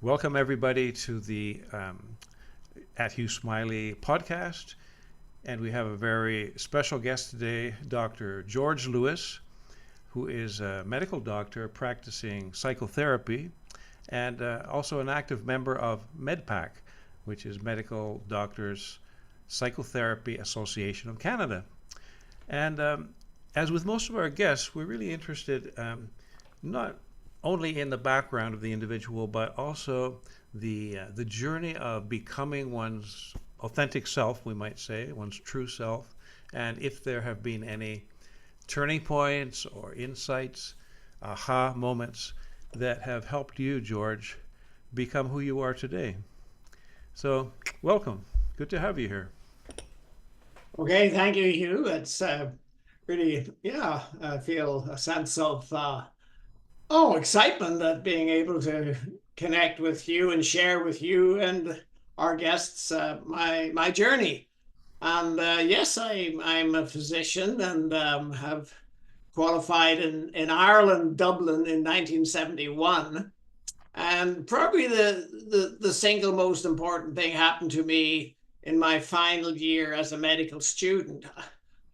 Welcome, everybody, to the At Hugh Smiley podcast. And we have a very special guest today, Dr. George Lewis, who is a medical doctor practicing psychotherapy and also an active member of MDPAC, which is Medical Doctors Psychotherapy Association of Canada. And as with most of our guests, we're really interested not only in the background of the individual, but also the journey of becoming one's authentic self, we might say, one's true self, and if there have been any turning points or insights, aha moments that have helped you, George, become who you are today. So, welcome. Good to have you here. Okay, thank you, Hugh. It's really, I feel a sense of excitement at being able to connect with you and share with you and our guests my journey. And yes, I'm a physician and have qualified in Ireland, Dublin in 1971. And probably the single most important thing happened to me in my final year as a medical student.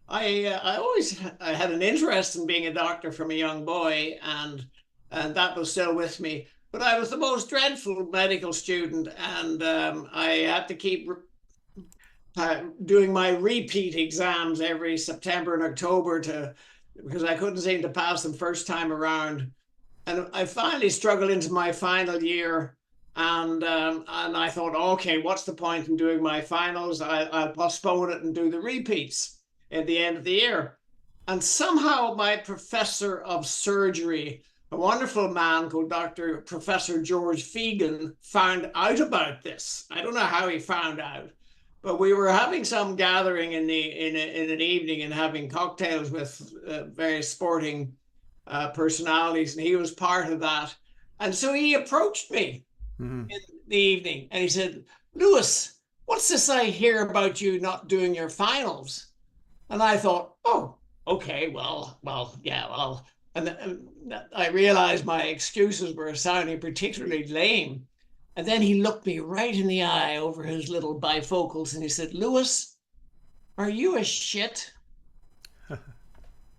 I always had an interest in being a doctor from a young boy, and that was still with me. But I was the most dreadful medical student, and I had to keep doing my repeat exams every September and October because I couldn't seem to pass them first time around. And I finally struggled into my final year, and I thought, okay, what's the point in doing my finals? I'll postpone it and do the repeats at the end of the year. And somehow my professor of surgery, a wonderful man called Professor George Fegan, found out about this. I don't know how he found out, but we were having some gathering in an evening and having cocktails with various sporting personalities, and he was part of that. And so he approached me in the evening, and he said, "Lewis, what's this I hear about you not doing your finals?" And I thought, oh, okay, well, yeah, well. And I realized my excuses were sounding particularly lame. And then he looked me right in the eye over his little bifocals and he said, "Lewis, are you a shit?"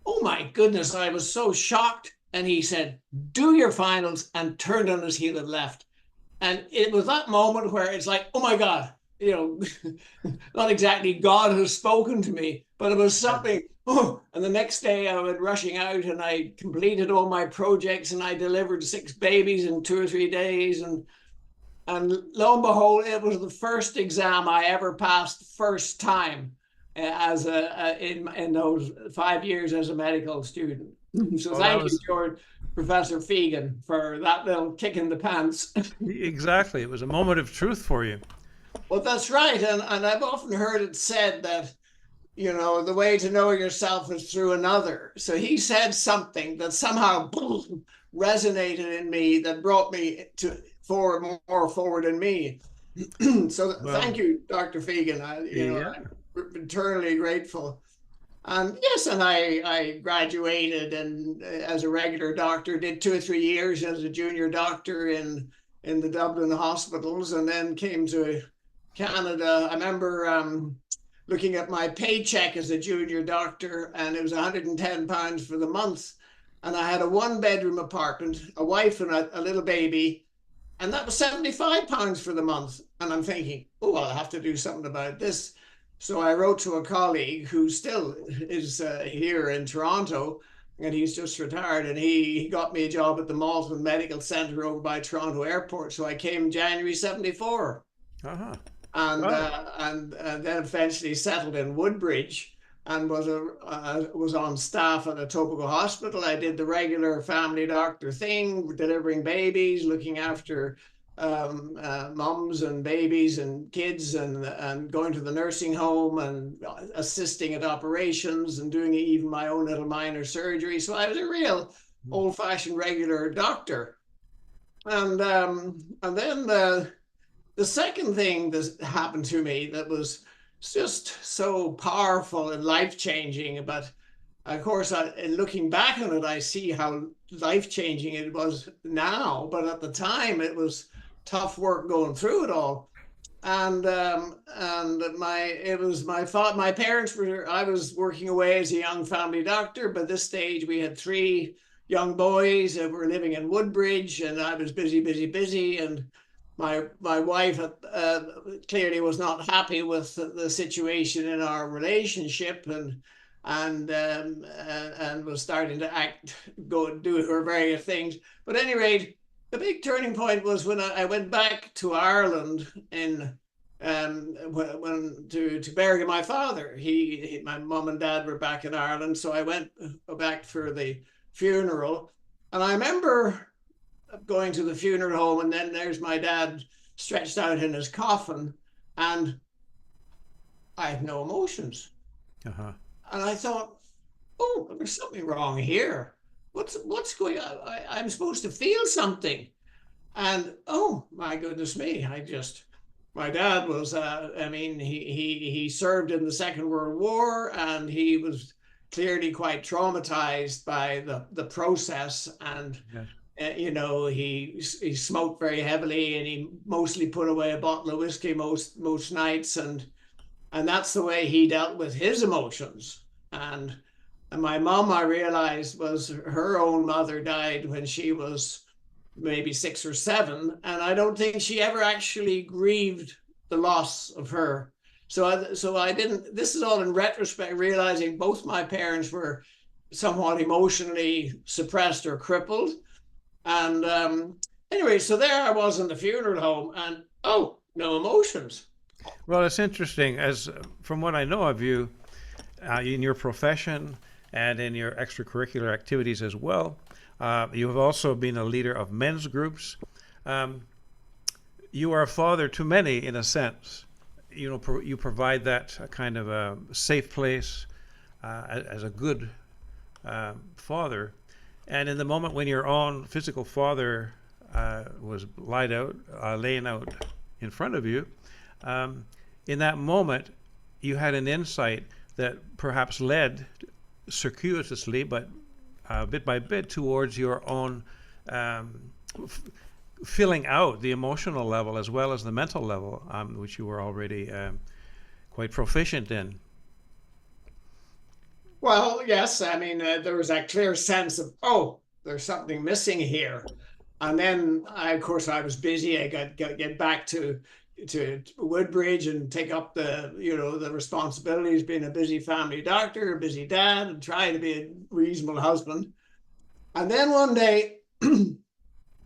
Oh my goodness, I was so shocked. And he said, "Do your finals," and turned on his heel and left. And it was that moment where it's like, oh my God, not exactly God has spoken to me, but it was something. Oh, and the next day I went rushing out and I completed all my projects and I delivered 6 babies in 2 or 3 days. And lo and behold, it was the first exam I ever passed first time as in those 5 years as a medical student. So thank you, George, Professor Fegan, for that little kick in the pants. Exactly. It was a moment of truth for you. Well, that's right. And I've often heard it said that, the way to know yourself is through another. So he said something that somehow resonated in me that brought me more forward in me. So thank you, Dr. Fegan. I'm eternally grateful. And yes, and I graduated and as a regular doctor, did 2 or 3 years as a junior doctor in the Dublin hospitals, and then came to Canada. I remember looking at my paycheck as a junior doctor, and it was £110 for the month. And I had a 1-bedroom apartment, a wife and a little baby, and that was £75 for the month. And I'm thinking, oh, I'll have to do something about this. So I wrote to a colleague who still is here in Toronto, and he's just retired, and he got me a job at the Malton Medical Centre over by Toronto Airport. So I came in January 74. Uh-huh. And, Wow. and then eventually settled in Woodbridge and was on staff at a Etobicoke hospital. I did the regular family doctor thing, delivering babies, looking after mums and babies and kids, and going to the nursing home and assisting at operations and doing even my own little minor surgery. So I was a real old-fashioned regular doctor. And then the second thing that happened to me that was just so powerful and life-changing, but of course, in looking back on it, I see how life-changing it was now, but at the time it was tough work going through it all. And my parents were, I was working away as a young family doctor, but this stage we had three young boys that were living in Woodbridge, and I was busy, and my wife clearly was not happy with the situation in our relationship, and was starting to go and do her various things. But at any rate, the big turning point was when I went back to Ireland to bury my father. My mum and dad were back in Ireland, so I went back for the funeral. And I remember going to the funeral home, and then there's my dad stretched out in his coffin, and I had no emotions. Uh-huh. And I thought, oh, there's something wrong here. What's going on? I'm supposed to feel something. And oh my goodness me, my dad was, he served in the Second World War, and he was clearly quite traumatized by the process. And Yes. He smoked very heavily, and he mostly put away a bottle of whiskey most nights, and that's the way he dealt with his emotions. And my mom, I realized, was her own mother died when she was maybe 6 or 7, and I don't think she ever actually grieved the loss of her. So I didn't. This is all in retrospect, realizing both my parents were somewhat emotionally suppressed or crippled. And anyway, so there I was in the funeral home, and oh, no emotions. Well, it's interesting, as from what I know of you, in your profession and in your extracurricular activities as well, you have also been a leader of men's groups. You are a father to many, in a sense. You provide that kind of a safe place as a good father. And in the moment when your own physical father was laying out in front of you, in that moment, you had an insight that perhaps led circuitously, but bit by bit, towards your own filling out the emotional level as well as the mental level, which you were already quite proficient in. Well, yes, I mean, there was that clear sense of, oh, there's something missing here. And then, of course, I was busy. I got get back to Woodbridge and take up the responsibilities, being a busy family doctor, a busy dad, and trying to be a reasonable husband. And then one day,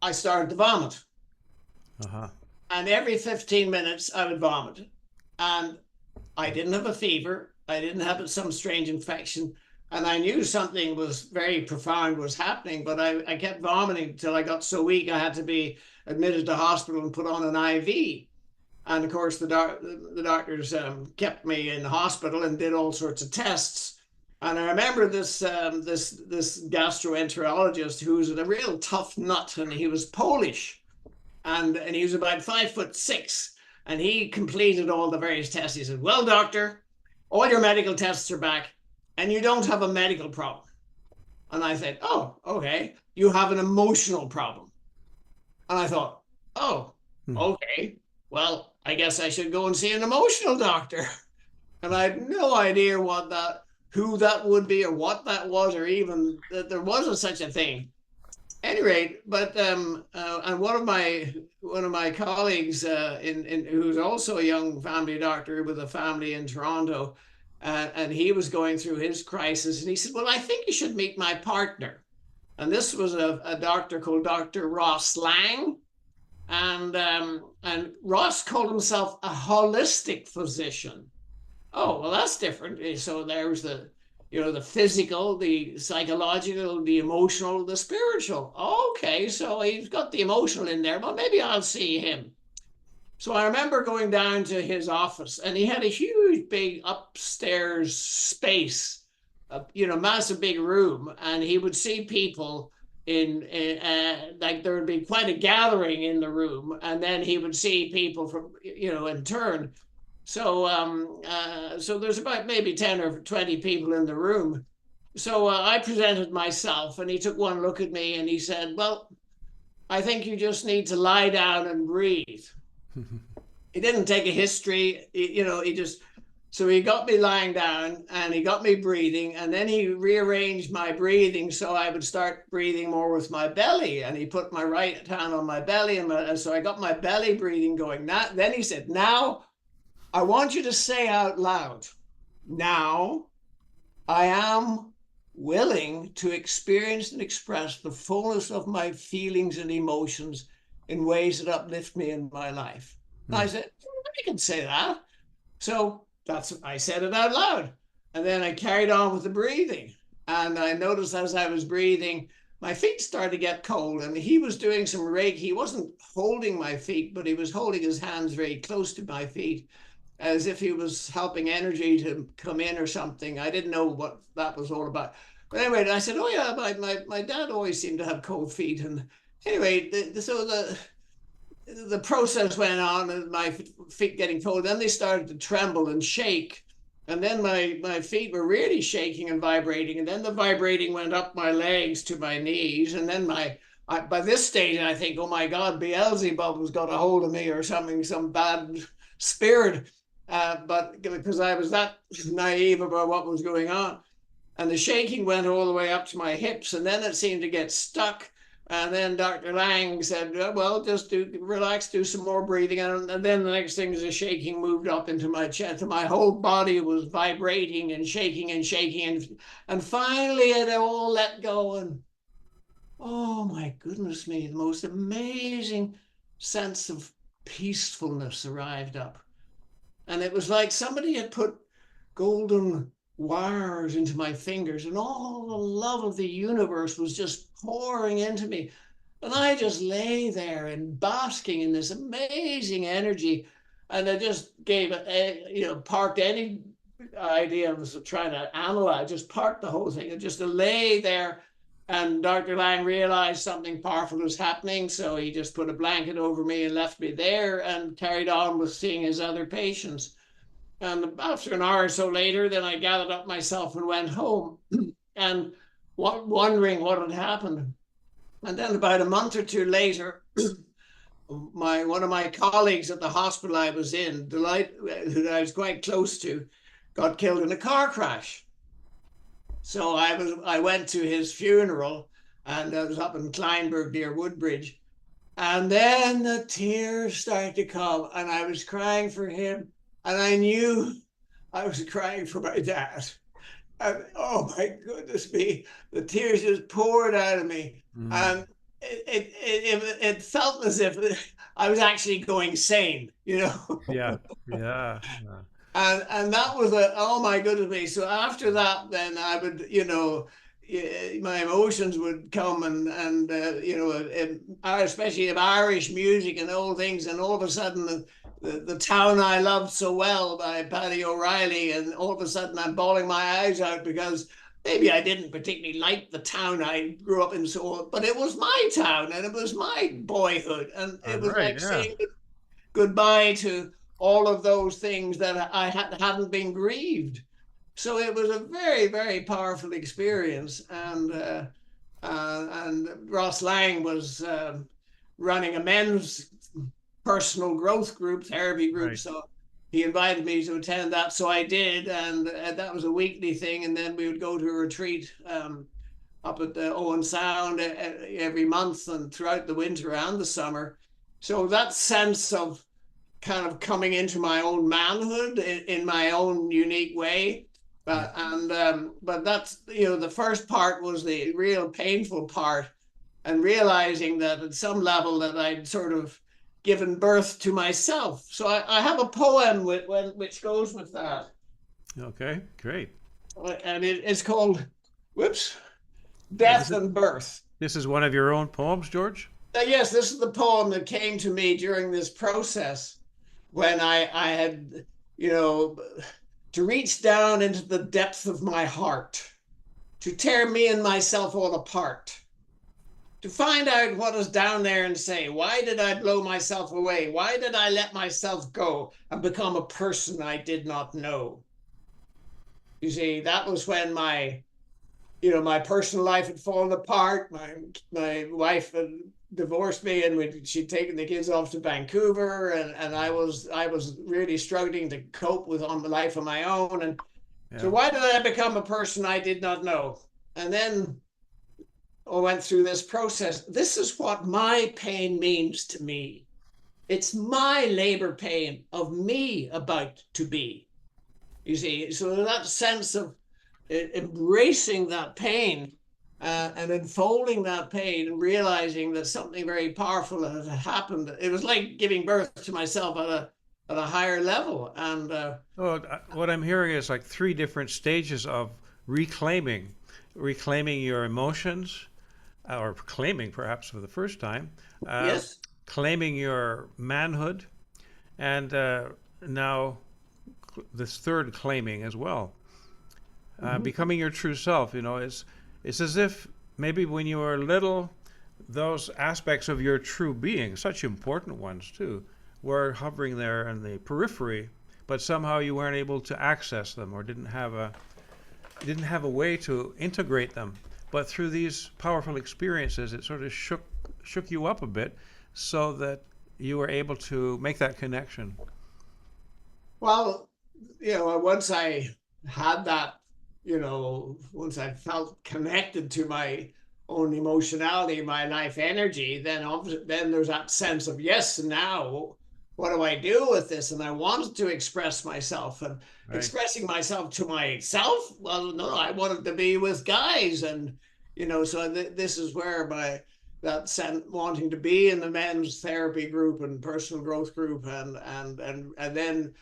I started to vomit. Uh-huh. And every 15 minutes, I would vomit. And I didn't have a fever. I didn't have some strange infection. And I knew something was very profound was happening, but I kept vomiting until I got so weak I had to be admitted to hospital and put on an IV. And of course, the doctors kept me in the hospital and did all sorts of tests. And I remember this gastroenterologist who was a real tough nut, and he was Polish, and he was about 5'6", and he completed all the various tests. He said, "Well, doctor, all your medical tests are back, and you don't have a medical problem." And I said, "Oh, okay. You have an emotional problem." And I thought, "Oh, okay. Well, I guess I should go and see an emotional doctor." And I had no idea who that would be, or what that was, or even that there was such a thing. At any rate, but and one of my colleagues who's also a young family doctor with a family in Toronto, and he was going through his crisis, and he said, "Well, I think you should meet my partner." And this was a doctor called Dr. Ross Lang, and Ross called himself a holistic physician. Oh, well, that's different. So there's the physical, the psychological, the emotional, the spiritual. Okay, so he's got the emotional in there. Well, maybe I'll see him. So I remember going down to his office, and he had a huge, big upstairs space, massive big room, and he would see people like there would be quite a gathering in the room, and then he would see people from in turn. So there's about maybe 10 or 20 people in the room. So I presented myself, and he took one look at me, and he said, "Well, I think you just need to lie down and breathe. He didn't take a history, he just, so he got me lying down and he got me breathing, and then he rearranged my breathing so I would start breathing more with my belly, and he put my right hand on my belly, and so I got my belly breathing going. Then he said, now I want you to say out loud, now I am willing to experience and express the fullness of my feelings and emotions in ways that uplift me in my life. And I said, I can say that. So I said it out loud. And then I carried on with the breathing. And I noticed as I was breathing, my feet started to get cold. And he was doing some Reiki. He wasn't holding my feet, but he was holding his hands very close to my feet, as if he was helping energy to come in or something. I didn't know what that was all about. But anyway, I said, oh yeah, my dad always seemed to have cold feet. And anyway, so the process went on, and my feet getting cold. Then they started to tremble and shake. And then my feet were really shaking and vibrating. And then the vibrating went up my legs to my knees. And then by this stage, I think, oh my God, Beelzebub has got a hold of me or something, some bad spirit. But because I was that naive about what was going on. And the shaking went all the way up to my hips. And then it seemed to get stuck. And then Dr. Lang said, well, just relax, do some more breathing. And then the next thing is the shaking moved up into my chest. My whole body was vibrating and shaking and shaking. And finally it all let go. And oh my goodness me, the most amazing sense of peacefulness arrived up. And it was like somebody had put golden wires into my fingers, and all the love of the universe was just pouring into me. And I just lay there and basking in this amazing energy. And I just parked any idea of trying to analyze, just parked the whole thing and just to lay there. And Dr. Lang realized something powerful was happening. So he just put a blanket over me and left me there and carried on with seeing his other patients. And after an hour or so later, then I gathered up myself and went home and wondering what had happened. And then about a month or two later, one of my colleagues at the hospital I was in, who I was quite close to, got killed in a car crash. So I went to his funeral, and I was up in Kleinburg near Woodbridge. And then the tears started to come, and I was crying for him. And I knew I was crying for my dad. And oh my goodness me, the tears just poured out of me. And it felt as if I was actually going sane, Yeah, yeah, and that was oh my goodness me. So after that, then I would, my emotions would come, and especially of Irish music and old things, and all of a sudden the town I loved so well by Paddy O'Reilly, and all of a sudden I'm bawling my eyes out because maybe I didn't particularly like the town I grew up in, so but it was my town and it was my boyhood, and it was right, like yeah. saying goodbye to all of those things that I hadn't been grieved. So it was a very, very powerful experience. And Ross Lang was running a men's personal growth group, therapy group. Right. So he invited me to attend that. So I did. And that was a weekly thing. And then we would go to a retreat up at the Owen Sound every month and throughout the winter and the summer. So that sense of kind of coming into my own manhood in my own unique way. But that's, the first part was the real painful part, and realizing that at some level that I'd sort of given birth to myself. So I have a poem which goes with that. Okay, great. And it's called, whoops, Yeah, Death and Birth. this is one of your own poems, George? Yes, this is the poem that came to me during this process when I had, to reach down into the depth of my heart, to tear me and myself all apart, to find out what is down there and say, why did I blow myself away? Why did I let myself go and become a person I did not know? You see, that was when my personal life had fallen apart. My wife had divorced me, and she'd taken the kids off to Vancouver, and I was really struggling to cope with on life on my own. And so Yeah. why did I become a person I did not know? And then I went through this process. This is what my pain means to me. It's my labor pain of me about to be. You see, so that sense of embracing that pain and unfolding that pain and realizing that something very powerful had happened. It was like giving birth to myself at a higher level. And What I'm hearing is like three different stages of reclaiming your emotions, or claiming perhaps for the first time, uh, yes, claiming your manhood, and now this third claiming as well, becoming your true self. It's as if maybe when you were little, those aspects of your true being, such important ones too, were hovering there in the periphery, but somehow you weren't able to access them or didn't have a way to integrate them. But through these powerful experiences, it sort of shook you up a bit, so that you were able to make that connection. well, once I had that, once I felt connected to my own emotionality, my life energy, then there's that sense of yes, now what do I do with this? And I wanted to express myself, and Right. expressing myself to myself. Well, no, I wanted to be with guys, and so this is where wanting to be in the men's therapy group and personal growth group, and then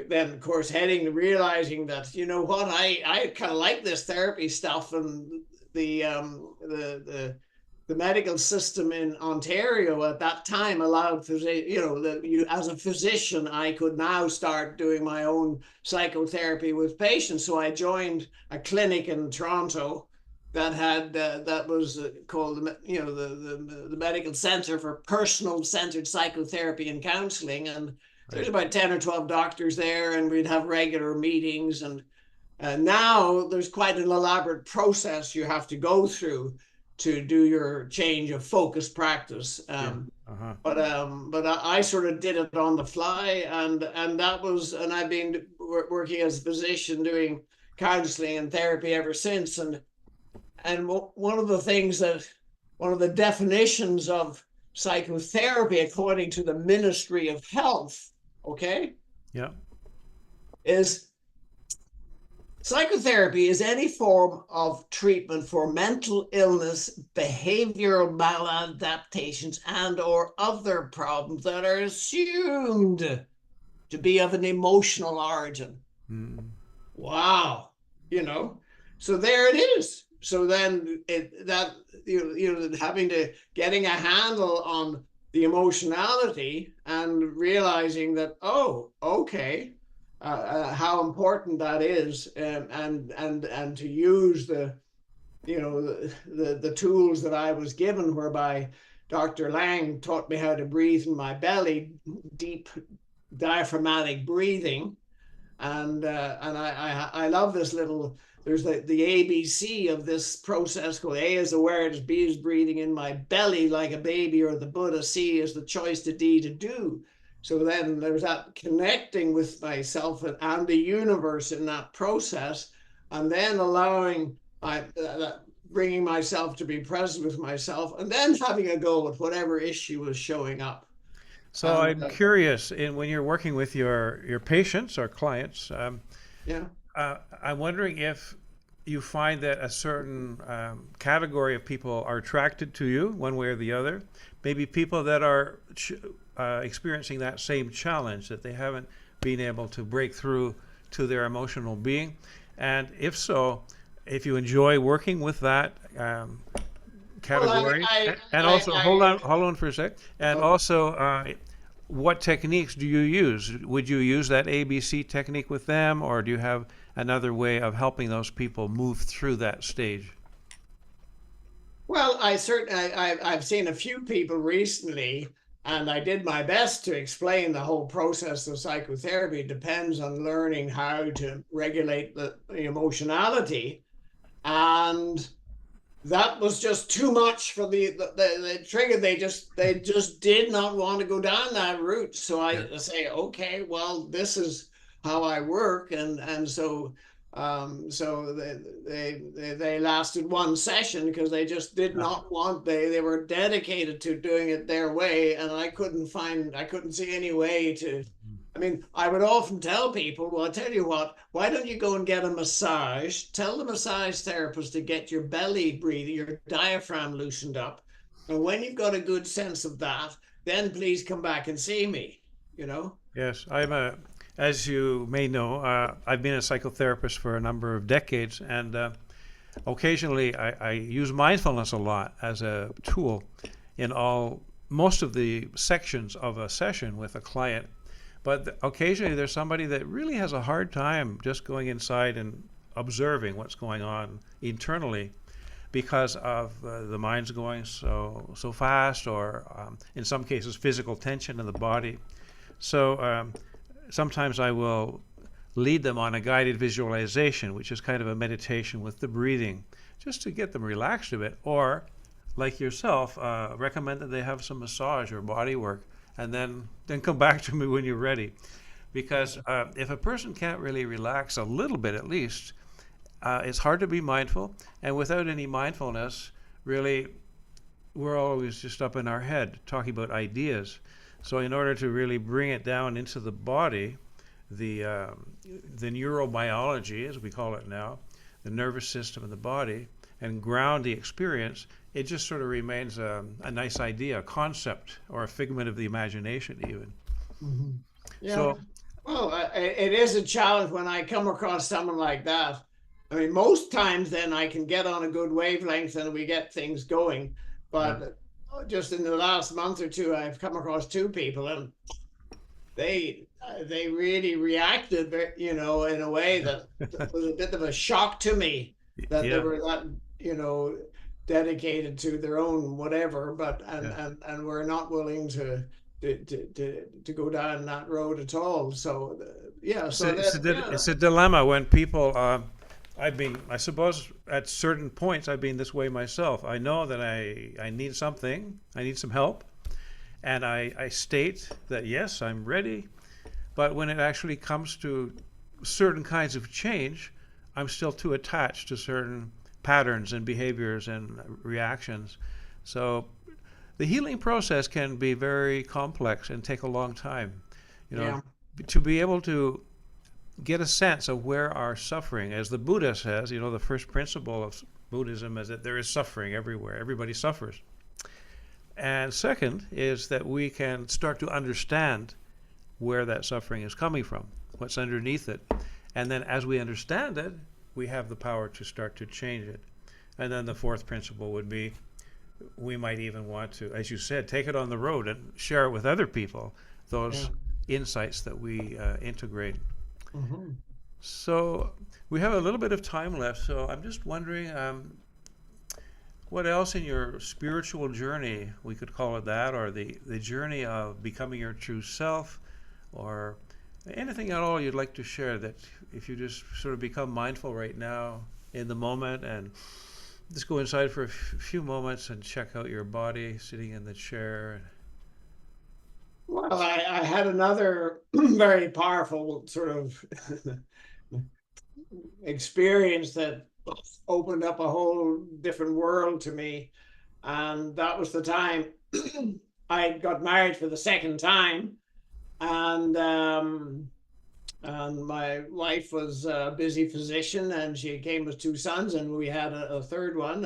of course heading to realizing that what, I kind of like this therapy stuff, and the medical system in Ontario at that time allowed that you, as a physician, I could now start doing my own psychotherapy with patients. So I joined a clinic in Toronto that was called the Medical Center for Personal Centered Psychotherapy and Counseling, and there's Right. about 10 or 12 doctors there, and we'd have regular meetings. And now there's quite an elaborate process you have to go through to do your change of focus practice. Yeah. Uh-huh. But I sort of did it on the fly, and I've been working as a physician doing counseling and therapy ever since. And one of the things that one of the definitions of psychotherapy, according to the Ministry of Health, okay, Yeah. is psychotherapy is any form of treatment for mental illness, behavioral maladaptations, and or other problems that are assumed to be of an emotional origin. Mm. Wow. you know so there it is. So then having to getting a handle on the emotionality and realizing that, oh, okay, how important that is, and to use the tools that I was given, whereby Dr. Lang taught me how to breathe in my belly, deep diaphragmatic breathing. And I love this little, there's the ABC of this process called A is awareness, B is breathing in my belly like a baby or the Buddha, C is the choice to D to do. So then there's that connecting with myself and the universe in that process, and then allowing bringing myself to be present with myself, and then having a go at whatever issue is showing up. So And I'm curious, when you're working with your patients or clients, yeah. I'm wondering if you find that a certain category of people are attracted to you one way or the other. Maybe people that are experiencing that same challenge, that they haven't been able to break through to their emotional being. And if so, if you enjoy working with that Well, category, and also hold on for a sec, and okay. also what techniques do you use? Would you use that ABC technique with them, or do you have another way of helping those people move through that stage? Well, I've seen a few people recently, and I did my best to explain the whole process of psychotherapy. It depends on learning how to regulate the emotionality, and that was just too much for the trigger. They just did not want to go down that route. So Yeah. I say, okay, well, this is how I work, and so so they lasted one session because they just did Uh, not want they were dedicated to doing it their way, and I couldn't see any way to. I mean, I would often tell people, well, I tell you what, why don't you go and get a massage? Tell the massage therapist to get your belly breathing, your diaphragm loosened up. And when you've got a good sense of that, then please come back and see me, you know? yes, as you may know, I've been a psychotherapist for a number of decades, and occasionally I use mindfulness a lot as a tool in most of the sections of a session with a client. But occasionally there's somebody that really has a hard time just going inside and observing what's going on internally because of the mind's going so fast, or in some cases physical tension in the body. So sometimes I will lead them on a guided visualization, which is kind of a meditation with the breathing, just to get them relaxed a bit. Or, like yourself, recommend that they have some massage or body work, and then come back to me when you're ready. Because if a person can't really relax a little bit at least, it's hard to be mindful. And without any mindfulness, really, we're always just up in our head talking about ideas. So in order to really bring it down into the body, the neurobiology, as we call it now, the nervous system in the body, and ground the experience, it just sort of remains a nice idea, a concept, or a figment of the imagination even. Mm-hmm. Yeah. So, Well, it is a challenge when I come across someone like that. I mean, most times then I can get on a good wavelength and we get things going. yeah, But just in the last month or two, I've come across two people, and they really reacted, in a way that was a bit of a shock to me, that they yeah, were that, you know, dedicated to their own whatever, but yeah. and were not willing to go down that road at all. So yeah, It's so a, it's that a, yeah. it's a dilemma when people, I suppose at certain points I've been this way myself. I know that I need something, I need some help, and I state that yes, I'm ready. But when it actually comes to certain kinds of change, I'm still too attached to certain patterns and behaviors and reactions. So the healing process can be very complex and take a long time. You know, Yeah. to be able to get a sense of where our suffering, as the Buddha says, the first principle of Buddhism is that there is suffering everywhere. Everybody suffers. And second is that we can start to understand where that suffering is coming from, what's underneath it. And then as we understand it, we have the power to start to change it. And then the fourth principle would be we might even want to, as you said, take it on the road and share it with other people, Yeah. those insights that we integrate. Mm-hmm. So we have a little bit of time left. So I'm just wondering, what else in your spiritual journey, we could call it that, or the journey of becoming your true self, or anything at all you'd like to share, that if you just sort of become mindful right now in the moment and just go inside for a few moments and check out your body sitting in the chair. Well, I had another very powerful sort of experience that opened up a whole different world to me. And that was the time I got married for the second time. And my wife was a busy physician, and she came with two sons, and we had a third one.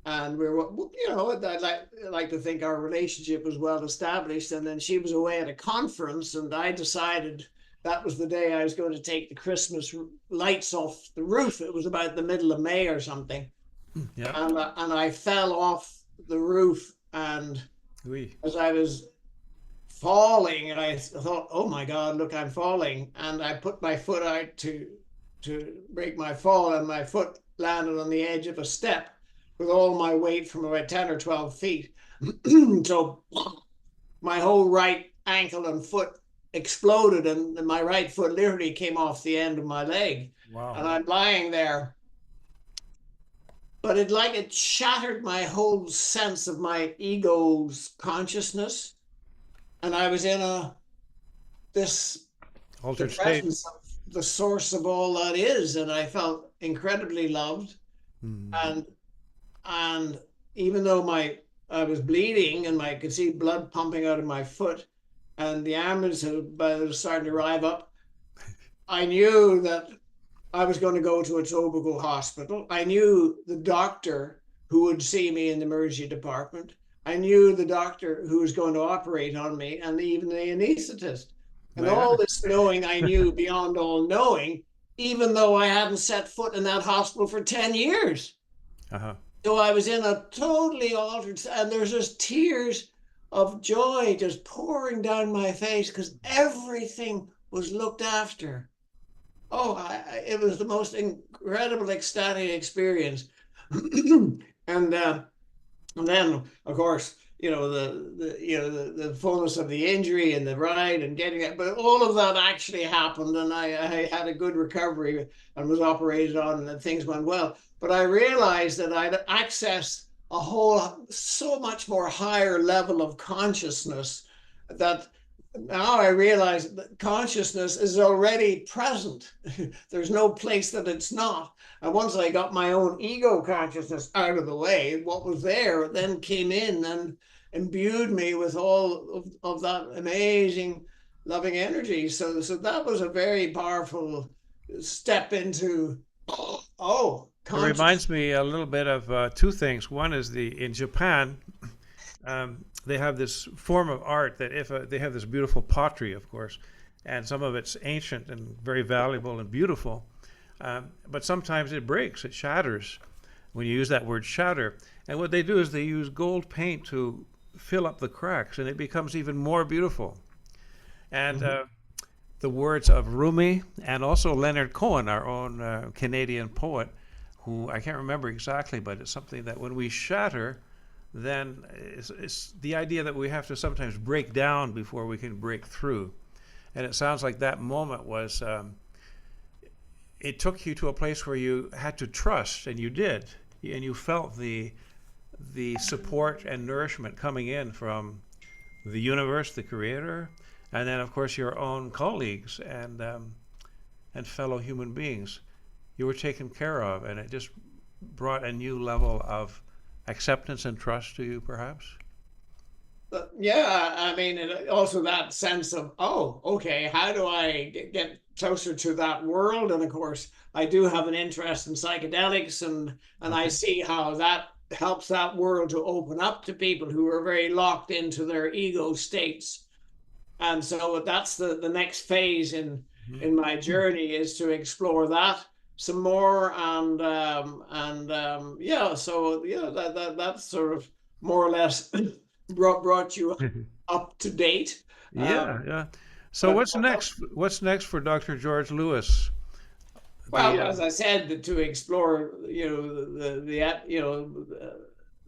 And we were, I'd like to think our relationship was well established. And then she was away at a conference, and I decided that was the day I was going to take the Christmas lights off the roof. It was about the middle of May or something, Yeah. and I fell off the roof. And Oui. as I was falling, and I thought, oh my God, look, I'm falling. And I put my foot out to break my fall, and my foot landed on the edge of a step with all my weight from about 10 or 12 feet. So my whole right ankle and foot exploded, and my right foot literally came off the end of my leg. Wow. And I'm lying there but it shattered my whole sense of my ego's consciousness, and I was in a this the Altered state. presence of the source of all that is, and I felt incredibly loved. Mm. And and even though my I was bleeding and I could see blood pumping out of my foot, and the ambulance was starting to arrive up, I knew that I was going to go to a Etobicoke hospital. I knew the doctor who would see me in the emergency department. I knew the doctor who was going to operate on me, and even the anesthetist. And My all God. this knowing I knew beyond all knowing, even though I hadn't set foot in that hospital for 10 years. Uh-huh. So I was in a totally altered, and there's just tears of joy just pouring down my face because everything was looked after. Oh, it was the most incredible, ecstatic experience. and and then, of course, the fullness of the injury and the ride and getting it, but all of that actually happened, and I had a good recovery and was operated on, and things went well. But I realized that I'd accessed a whole so much more higher level of consciousness that now I realize that consciousness is already present. There's no place that it's not. And once I got my own ego consciousness out of the way, what was there then came in and imbued me with all of that amazing loving energy. So that was a very powerful step into, It conscious. reminds me a little bit of two things. One is in Japan, they have this form of art that if they have this beautiful pottery, of course, and some of it's ancient and very valuable and beautiful, but sometimes it breaks, it shatters when you use that word shatter. And what they do is they use gold paint to fill up the cracks, and it becomes even more beautiful. And Mhm. the words of Rumi and also Leonard Cohen, our own Canadian poet, who I can't remember exactly, but it's something that when we shatter, then it's the idea that we have to sometimes break down before we can break through. And it sounds like that moment was, it took you to a place where you had to trust, and you did, and you felt the support and nourishment coming in from the universe, the creator, and then of course your own colleagues and fellow human beings. You were taken care of, and it just brought a new level of acceptance and trust to you, perhaps. Yeah, I mean, also that sense of, oh, okay, how do I get closer to that world? And of course, I do have an interest in psychedelics, and I Okay. see how that helps that world to open up to people who are very locked into their ego states. And so that's the next phase in my Mhm. journey, is to explore that some more, yeah, so yeah, that's sort of more or less brought you up to date. Yeah, yeah. So But what's next? What's next for Dr. George Lewis? The well, as I said, to explore, the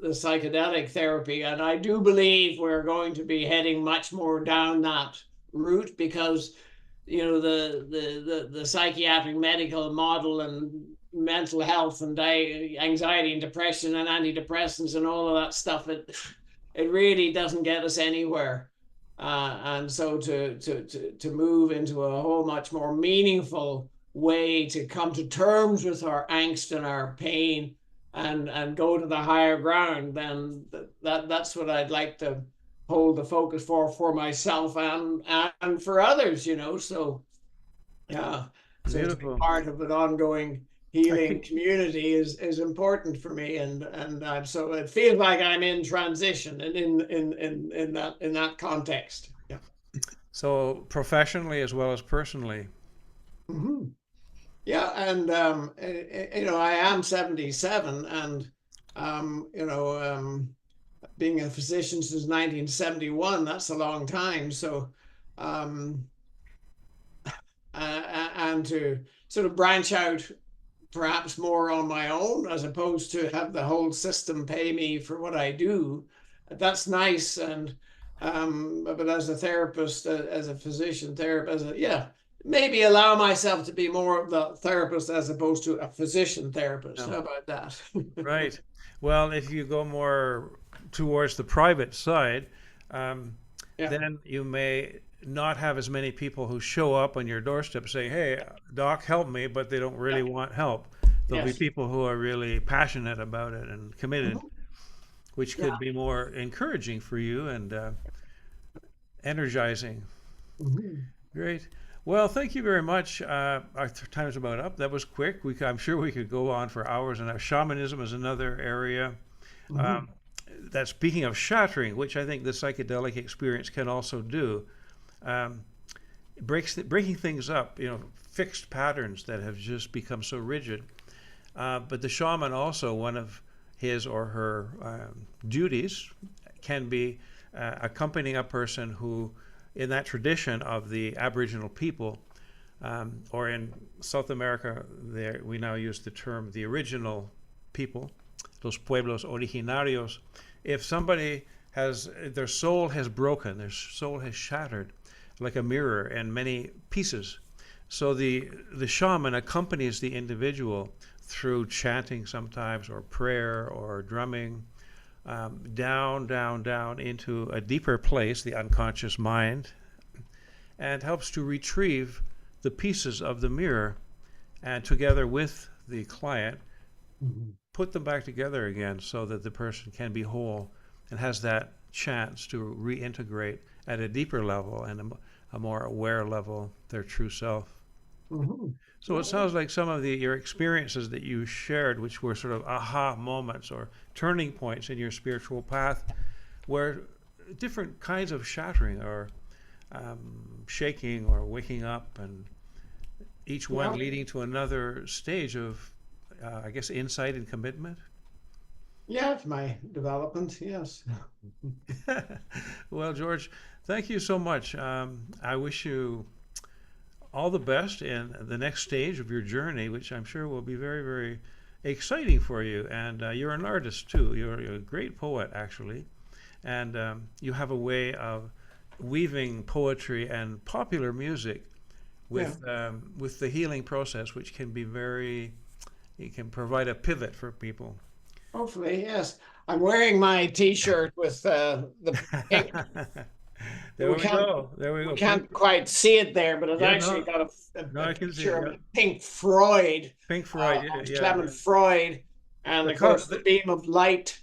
psychedelic therapy, and I do believe we're going to be heading much more down that route, because the psychiatric medical model and mental health and anxiety and depression and antidepressants and all of that stuff, it really doesn't get us anywhere. And so to move into a whole much more meaningful way to come to terms with our angst and our pain, and go to the higher ground, then that's what I'd like to hold the focus for myself and for others, so yeah, so to be beautiful. part of an ongoing I healing keep, community is important for me, and so it feels like I'm in transition, and in that context. Yeah. so professionally as well as personally. Mm-hmm. Yeah, and I am 77, and being a physician since 1971, that's a long time. So, um, and to sort of branch out perhaps more on my own, as opposed to have the whole system pay me for what I do. That's nice. And but as a therapist, as a physician therapist, yeah, maybe allow myself to be more of the therapist as opposed to a physician therapist. No. How about that? Right. Well, if you go more towards the private side, um, Yeah. then you may not have as many people who show up on your doorstep saying, "Hey, doc, help me," but they don't Yeah. really want help. There'll be Yes. people who are really passionate about it and committed, Mhm. which Yeah. could be more encouraging for you and energizing. Mhm. Great. Well, thank you very much. Our time's about up. That was quick. I'm sure we could go on for hours. And shamanism is another area. Mhm. Um, that speaking of shattering, which I think the psychedelic experience can also do, um, breaking things up. Fixed patterns that have just become so rigid. But the shaman also, one of his or her duties can be accompanying a person who, in that tradition of the Aboriginal people, or in South America, there we now use the term the original people, los pueblos originarios. If somebody has their soul has broken, their soul has shattered, like a mirror in many pieces. So the shaman accompanies the individual through chanting sometimes, or prayer, or drumming, down, down, down into a deeper place, the unconscious mind, and helps to retrieve the pieces of the mirror, and together with the client, Mhm. put them back together again so that the person can be whole and has that chance to reintegrate at a deeper level and a more aware level their true self. Mhm. So it sounds like some of your experiences that you shared, which were sort of aha moments or turning points in your spiritual path, were different kinds of shattering or shaking or waking up, and each one Yeah. leading to another stage of, I guess, insight and commitment. Yeah, it's my development. Yes. Well, George, thank you so much. I wish you all the best in the next stage of your journey, which I'm sure will be very, very exciting for you. And you're an artist too. You're a great poet, actually, and you have a way of weaving poetry and popular music Yeah. with the healing process, which can be very, it can provide a pivot for people. Hopefully, yes. I'm wearing my T-shirt with the pink. There We we can't go. There we we go. Pink. can't quite see it there, but it's Yeah, actually no, got no, a I can see it. picture of Yeah, a Pink Floyd, Pink Floyd. Yeah, of yeah. Clement Freud, and The of color. course the beam of light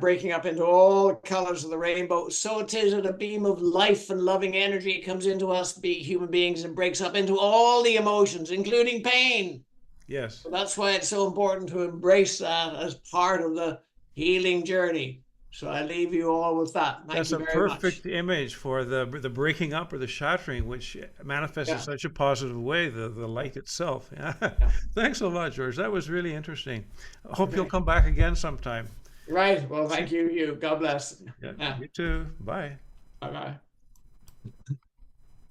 breaking up into all the colors of the rainbow. So it is that a beam of life and loving energy comes into us, be human beings, and breaks up into all the emotions, including pain. Yes. So that's why it's so important to embrace that as part of the healing journey. So I leave you all with that. Thank That's you a very much. perfect image for the breaking up or the shattering, which manifests in Yeah. such a positive way, the light itself. Yeah. Yeah. Thanks a lot, George. That was really interesting. I hope you'll Okay. come back again sometime. Right. Well, thank you. You. God bless. Yeah, Yeah. you too. Bye. Bye bye.